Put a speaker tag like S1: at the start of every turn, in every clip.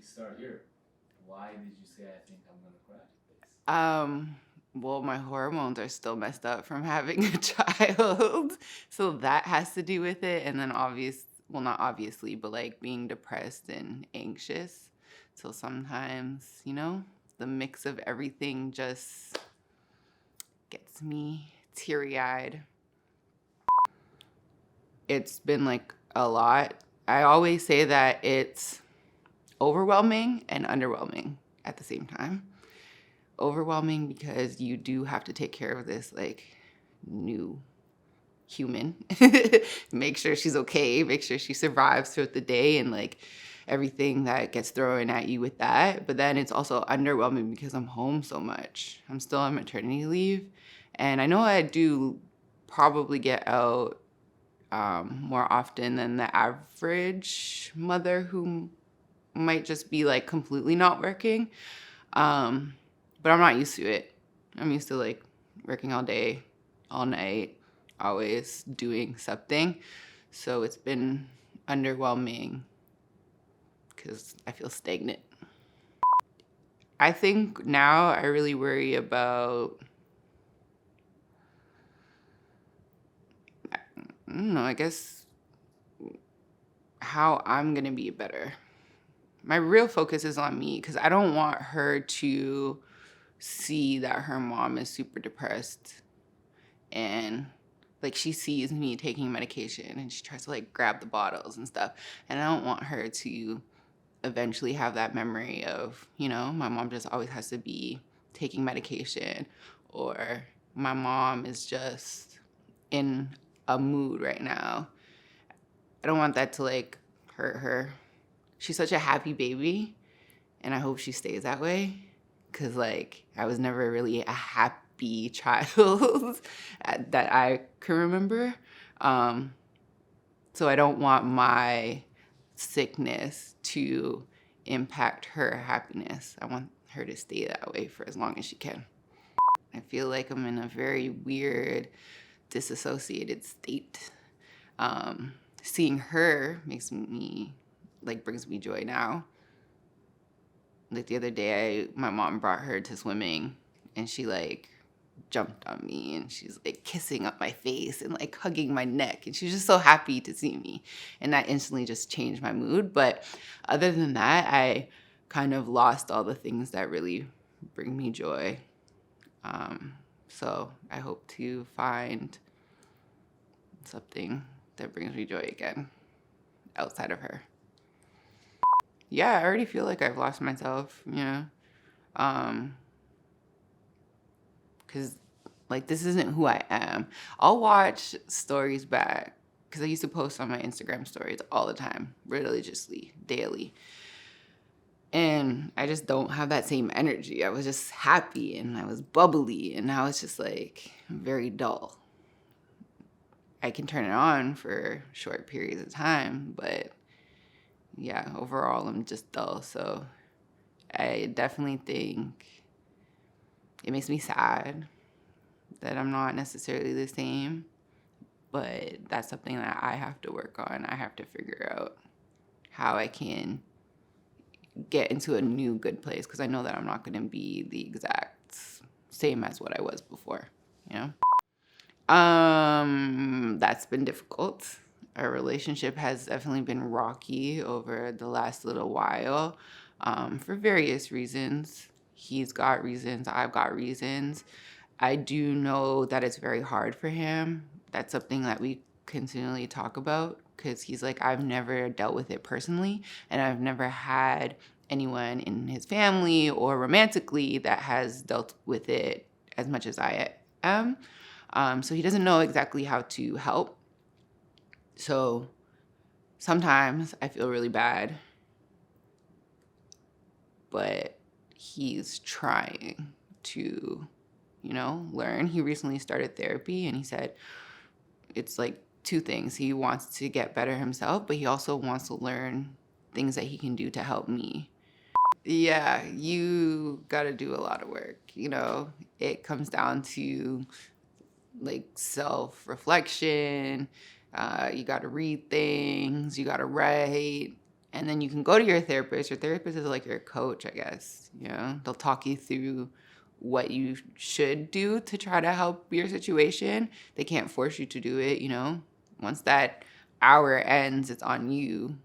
S1: we start here. Why did you say, I think I'm gonna cry?
S2: Well, my hormones are still messed up from having a child. So that has to do with it. And then well, not obviously, but like being depressed and anxious. So sometimes, the mix of everything just gets me teary-eyed. It's been like a lot. I always say that it's overwhelming and underwhelming at the same time. Overwhelming because you do have to take care of this like new human. Make sure she's okay, make sure she survives throughout the day and like everything that gets thrown at you with that. But then it's also underwhelming because I'm home so much. I'm still on maternity leave. And I know I do probably get out more often than the average mother who might just be like completely not working. But I'm not used to it. I'm used to like working all day, all night, always doing something. So it's been underwhelming because I feel stagnant. I think now I really worry about, I don't know, I guess how I'm gonna be better. My real focus is on me because I don't want her to see that her mom is super depressed and like she sees me taking medication and she tries to like grab the bottles and stuff. And I don't want her to eventually have that memory of, my mom just always has to be taking medication, or my mom is just in a mood right now. I don't want that to like hurt her. She's such a happy baby and I hope she stays that way. Cause like I was never really a happy child that I can remember. So I don't want my sickness to impact her happiness. I want her to stay that way for as long as she can. I feel like I'm in a very weird, disassociated state. Seeing her brings me joy now. Like the other day, my mom brought her to swimming and she like jumped on me and she's like kissing up my face and like hugging my neck. And she's just so happy to see me. And that instantly just changed my mood. But other than that, I kind of lost all the things that really bring me joy. So I hope to find something that brings me joy again outside of her. Yeah, I already feel like I've lost myself, because like this isn't who I am. I'll watch stories back because I used to post on my Instagram stories all the time, religiously, daily. And I just don't have that same energy. I was just happy and I was bubbly, and now it's just like very dull. I can turn it on for short periods of time, but yeah, overall I'm just dull. So I definitely think it makes me sad that I'm not necessarily the same, but that's something that I have to work on. I have to figure out how I can get into a new good place, because I know that I'm not going to be the exact same as what I was before, That's been difficult. Our relationship has definitely been rocky over the last little while, for various reasons. He's got reasons, I've got reasons. I do know that it's very hard for him. That's something that we continually talk about, because he's like, I've never dealt with it personally, and I've never had anyone in his family or romantically that has dealt with it as much as I am. So he doesn't know exactly how to help. So sometimes I feel really bad, but he's trying to, learn. He recently started therapy and he said it's like two things. He wants to get better himself, but he also wants to learn things that he can do to help me. Yeah, you got to do a lot of work. It comes down to like self-reflection. You got to read things, you got to write, And then you can go to your therapist. Your therapist is like your coach, I guess. You know, they'll talk you through what you should do to try to help your situation. They can't force you to do it, you know. Once that hour ends, it's on you.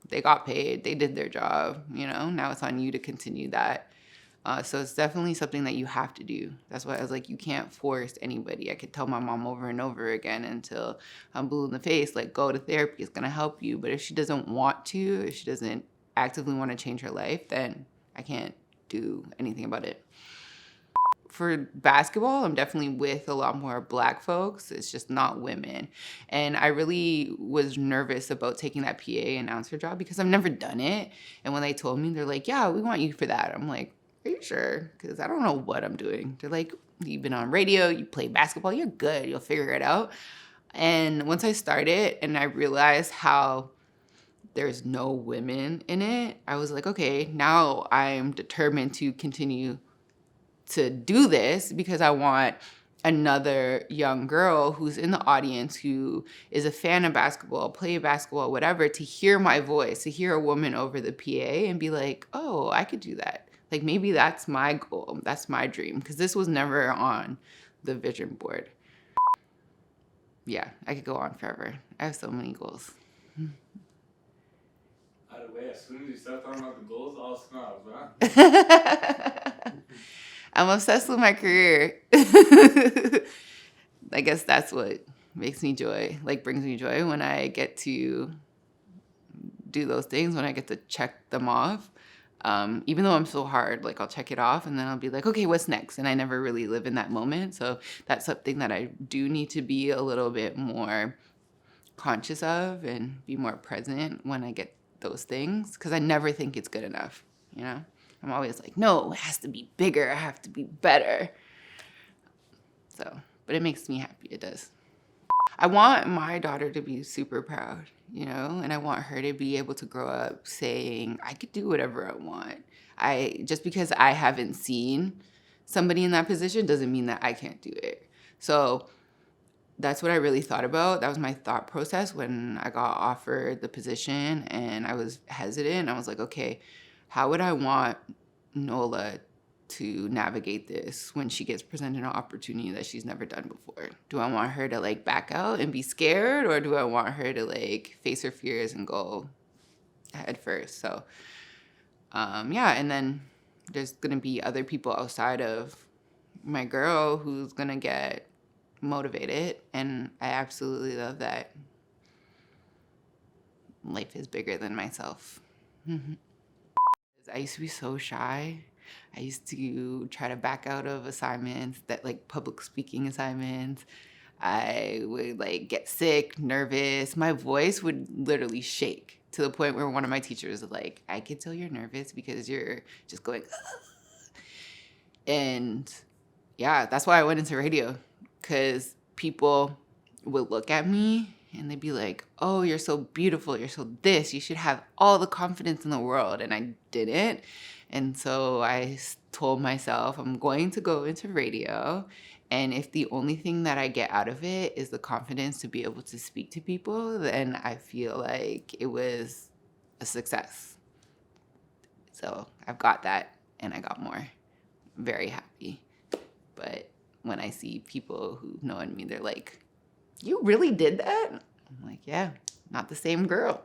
S2: They got paid. They did their job, you know. Now it's on you to continue that. So it's definitely something that you have to do. That's why I was like, you can't force anybody. I could tell my mom over and over again until I'm blue in the face, like, go to therapy. It's going to help you. But if she doesn't want to, if she doesn't actively want to change her life, then I can't do anything about it. For basketball, I'm definitely with a lot more Black folks. It's just not women. And I really was nervous about taking that PA announcer job because I've never done it. And when they told me, they're like, yeah, we want you for that. I'm like, are you sure? Because I don't know what I'm doing. They're like, you've been on radio, you play basketball, you're good, you'll figure it out. And once I started and I realized how there's no women in it, I was like, okay, now I'm determined to continue to do this because I want another young girl who's in the audience who is a fan of basketball, play basketball, whatever, to hear my voice, to hear a woman over the PA and be like, oh, I could do that. Like, maybe that's my goal. That's my dream. Because this was never on the vision board. Yeah, I could go on forever. I have so many goals.
S1: By the way, as soon as you start talking about the goals, all snobs, huh?
S2: I'm obsessed with my career. I guess that's what makes me joy, like brings me joy when I get to do those things, when I get to check them off. Even though I'm so hard, like I'll check it off and then I'll be like, okay, what's next? And I never really live in that moment. So that's something that I do need to be a little bit more conscious of and be more present when I get those things. Because I never think it's good enough, you know? I'm always like, no, it has to be bigger. I have to be better. So, but it makes me happy. It does. I want my daughter to be super proud, you know, and I want her to be able to grow up saying, I could do whatever I want. Just because I haven't seen somebody in that position doesn't mean that I can't do it. So that's what I really thought about. That was my thought process when I got offered the position and I was hesitant. I was like, okay, how would I want Nola to navigate this when she gets presented an opportunity that she's never done before? Do I want her to like back out and be scared, or do I want her to like face her fears and go head first? So yeah, and then there's gonna be other people outside of my girl who's gonna get motivated, and I absolutely love that. Life is bigger than myself. I used to be so shy. I used to try to back out of assignments, that like public speaking assignments. I would like get sick, nervous. My voice would literally shake to the point where one of my teachers was like, I can tell you're nervous because you're just going, ugh. And yeah, that's why I went into radio, because people would look at me and they'd be like, oh, you're so beautiful, you're so this, you should have all the confidence in the world. And I didn't. And so I told myself, I'm going to go into radio. And if the only thing that I get out of it is the confidence to be able to speak to people, then I feel like it was a success. So I've got that and I got more. I'm very happy. But when I see people who've known me, they're like, you really did that? I'm like, yeah, not the same girl.